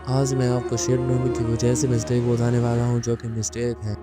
आज मैं आपको शेयर मूवी की कुछ ऐसी मिस्टेक बताने वाला हूँ जो कि मिस्टेक है।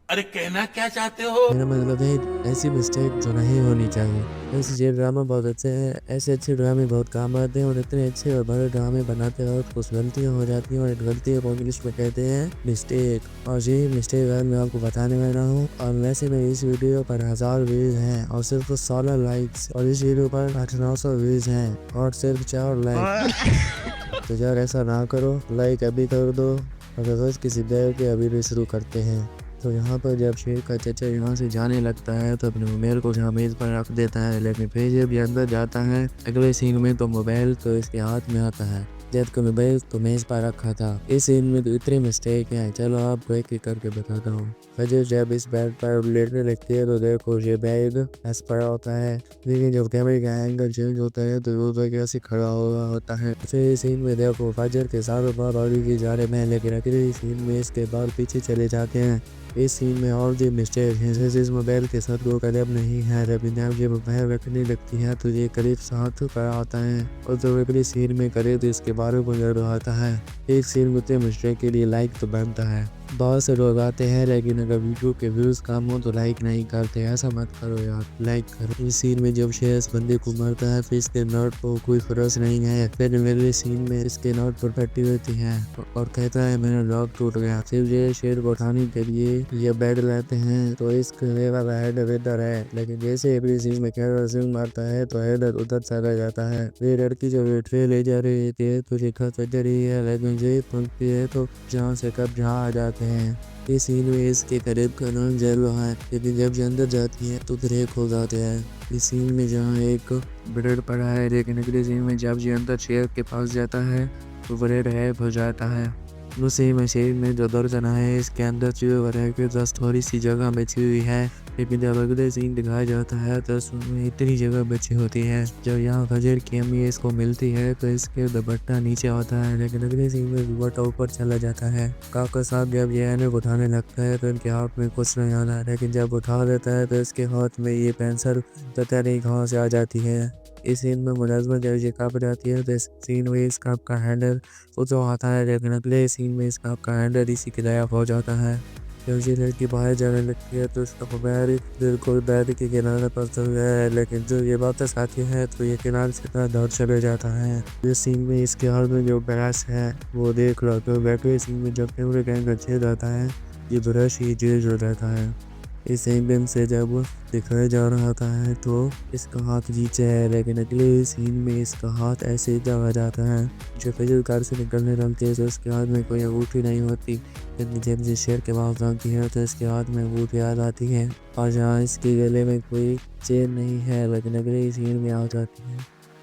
अरे कहना क्या चाहते हो। मेरा मतलब है ऐसी मिस्टेक जो नहीं होनी चाहिए। वैसे ये ड्रामा बहुत अच्छे हैं, ऐसे अच्छे ड्रामे बहुत काम आते हैं और इतने अच्छे और बड़े ड्रामे बनाते वक्त कुछ गलतियाँ हो जाती हैं और एक गलतियों को इंग्लिश में कहते हैं मिस्टेक। और ये मिस्टेक आज मैं आपको बताने वाला हूँ। और वैसे में इस वीडियो पर 1000 व्यूज हैं और सिर्फ 16 लाइक्स, और इस वीडियो पर 1800 व्यूज हैं और सिर्फ 4 लाइक। तो यार ऐसा ना करो, लाइक अभी कर दो। अगर बस किसी बैग के अभी भी शुरू करते हैं। तो यहाँ पर जब शेर का चचा यहाँ से जाने लगता है तो अपने मोबाइल को जहाँ मेज पर रख देता है, लेकिन फिर जब ये अंदर जाता है अगले सीन में तो मोबाइल तो इसके हाथ में आता है, जबकि मोबाइल तो मेज पर रखा था। इस सीन में तो इतने मिस्टेक हैं, चलो आपको एक एक करके बताता हूँ। फजर जब इस बेड पर लेटने लगती है तो देखो ये बैग ऐसा पड़ा होता है, लेकिन जब कैमरे का एंगल चेंज होता है तो वो बैग ऐसे खड़ा हुआ होता है। फिर इस सीन में देखो फजर के सारों बार ऑडी की जा रहे हैं, लेकिन अगले सीन में इसके बाल पीछे चले जाते हैं। इस सीन में और भी मिस्टेक है, जैसे इस मोबाइल के साथ वो करीब नहीं है, रबीना जब मोबाइल रखने लगती है तो ये करीब साथ पर आता है और जब अगले सीन में करे तो इसके बारे को जरूर आता है। एक सीन उतने मिस्टेक के लिए लाइक तो बनता है। बहुत से लोग आते हैं लेकिन अगर वीडियो के व्यूज कम हो तो लाइक नहीं करते, ऐसा मत करो यार, लाइक करो। इस सीन में जब शेर इस बंदे को मारता है फिर इसके नट को कोई फर्क नहीं है, फिर अगले सीन में इसके नट पर फटी होती है और कहता है मेरा लॉक टूट गया। फिर ये शेर को उठाने के लिए ये बेड लाते हैं तो इसके वाला हेड इधर है, लेकिन जैसे अगले सीन में कैमरा स्विंग मारता है तो हेड उधर चला जाता है। ये लड़की जब ट्रेन ले जा रही थी तो देखा तो इधर ही है, लेकिन ये पहुंचती है तो जहाँ से कब जहाँ आ जाते हैं। इस सीन में इसके करीब का नाम जेलो है, लेकिन जब ये अंदर जाती है तो ब्रेक हो जाते हैं। इस सीन में जहाँ एक ब्रेड पड़ा है, लेकिन अगले सीन में जब ये अंदर चेयर के पास जाता है तो ब्रेड गायब हो जाता है। उसी मशीन में जो दर्जन है इसके अंदर चूहे के दस थोड़ी सी जगह बची हुई है, लेकिन जब अगले सीन दिखाया जाता है तो उसमें इतनी जगह बची होती है। जब यहाँ फजर की अम्मी इसको मिलती है तो इसके दुपट्टा नीचे होता है, लेकिन अगले सीन में दुपट्टा ऊपर चला जाता है। काका साहब जब ये एने उठाने लगता है तो इनके हाथ में कुछ नहीं आता, लेकिन जब उठा देता है तो इसके हाथ में ये पेंसिल पता नहीं कहाँ से आ जाती है। इस सीन में मुलाजमत जब ये काँप जाती है तो इस सीन में इस कप का हैंडल जो आता है, लेकिन अगले सीन में इस कप का हैंडल इसी के गायब हो जाता है। जब ये लड़की बाहर जाने लगती है तो उसका मोबाइल बिल्कुल बेड के किनारे पर चल गया है, लेकिन जब ये वापस आती है तो ये किनारे से इतना दूर चले जाता है। इस सीन में इसके हाथ में जो ब्रश है वो देख लो, तो बैठे सीन में जब कैमरे का एंगल चेंज आता है ये ब्रश ही जेल हो जाता है। इस एम्बियम से जब दिखाया जा रहा होता है तो इसका हाथ नीचे है, लेकिन अगले सीन में इसका हाथ ऐसे ही दबा जाता है। जब फजल कार से निकलने लगती है तो इसके हाथ में कोई अंगूठी नहीं होती, लेकिन जब ये शेर के पास जाती है तो इसके हाथ में अंगूठी याद आती है और जहाँ इसके गले में कोई चेन नहीं है, लेकिन अगले सीन में आ जाती है।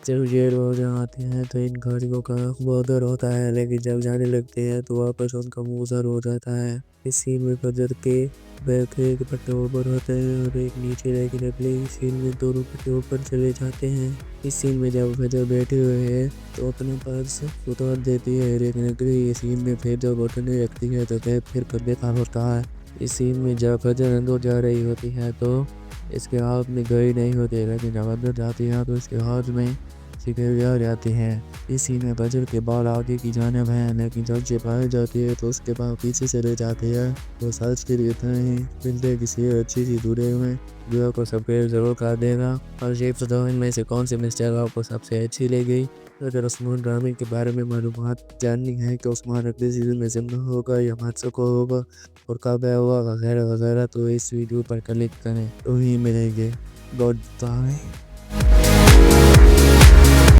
जब ये रोज आते हैं तो इन घड़ियों का बहुत डर होता है, लेकिन जब जाने लगते हैं तो वापस उनका मुंह सर हो जाता है। इस सीन में फजर के बैग के एक पट्टे ऊपर होते हैं और एक नीचे, लेकिन अगले सीन में दोनों पट्टे ऊपर चले जाते हैं। इस सीन में जब फजर बैठे हुए हैं तो अपना पर्स उतार देती है, लेकिन अगले सीन में फिर जब उठने लगती है तो फिर कर देता होता है। इस सीन में जब फजर अंदर जा रही होती है तो इसके हाथ में घड़ी नहीं होती, लेकिन जब अंदर जाती है तो इसके हाथ में सिगरेट आ जाती है। इस सीन में फजर के बाल आगे की जानिब हैं, लेकिन जब ये बाहर जाती है तो उसके बाल पीछे चले जाते हैं। तो सच के लिए इतना ही, मिलते किसी अच्छी सी दूरी में वीडियो को सब्सक्राइब जरूर कर देना। और ये बताओ इनमें से कौन सी मिस्टेक आपको सबसे अच्छी लगी। तो अगर उस्मान ड्रामे के बारे में मालूमात जाननी है कि उस्मान अगले सीजन में जिंदा होगा या हादसा को होगा और कब आया हुआ वगैरह वगैरह, तो इस वीडियो पर क्लिक करें तो ही मिलेंगे। Good bye.